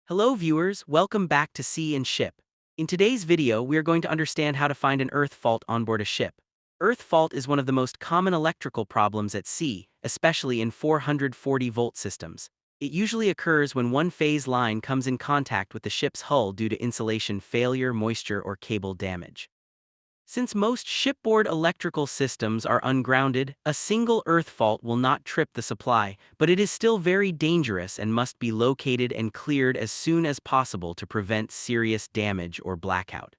Hello viewers, welcome back to Sea and Ship. In today's video, we are going to understand how to find an earth fault on board a ship. Earth fault is one of the most common electrical problems at sea, especially in 440-volt systems. It usually occurs when one phase line comes in contact with the ship's hull due to insulation failure, moisture, or cable damage. Since most shipboard electrical systems are ungrounded, a single earth fault will not trip the supply, but it is still very dangerous and must be located and cleared as soon as possible to prevent serious damage or blackout.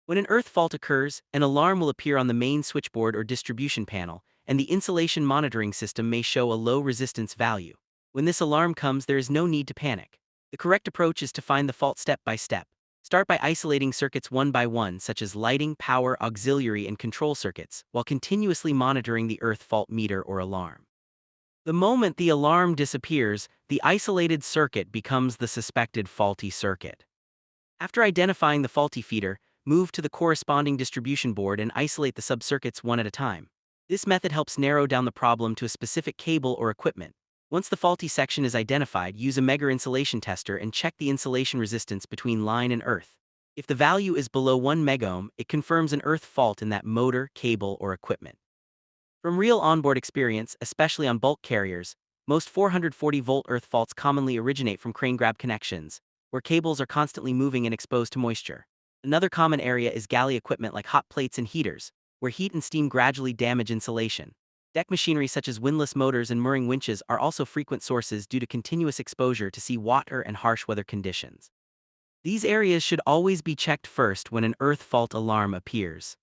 When an earth fault occurs, an alarm will appear on the main switchboard or distribution panel, and the insulation monitoring system may show a low resistance value. When this alarm comes, there is no need to panic. The correct approach is to find the fault step by step. Start by isolating circuits one by one, such as lighting, power, auxiliary, and control circuits, while continuously monitoring the earth fault meter or alarm. The moment the alarm disappears, the isolated circuit becomes the suspected faulty circuit. After identifying the faulty feeder, move to the corresponding distribution board and isolate the subcircuits one at a time. This method helps narrow down the problem to a specific cable or equipment. Once the faulty section is identified, use a Megger insulation tester and check the insulation resistance between line and earth. If the value is below 1 megohm, it confirms an earth fault in that motor, cable, or equipment. From real onboard experience, especially on bulk carriers, most 440-volt earth faults commonly originate from crane grab connections, where cables are constantly moving and exposed to moisture. Another common area is galley equipment like hot plates and heaters, where heat and steam gradually damage insulation. Deck machinery such as windlass motors and mooring winches are also frequent sources due to continuous exposure to sea water and harsh weather conditions. These areas should always be checked first when an earth fault alarm appears.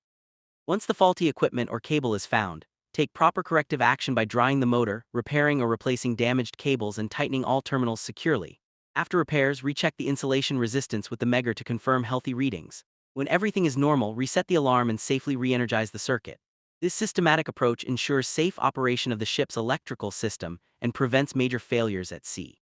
Once the faulty equipment or cable is found, take proper corrective action by drying the motor, repairing or replacing damaged cables, and tightening all terminals securely. After repairs, recheck the insulation resistance with the Megger to confirm healthy readings. When everything is normal, reset the alarm and safely re-energize the circuit. This systematic approach ensures safe operation of the ship's electrical system and prevents major failures at sea.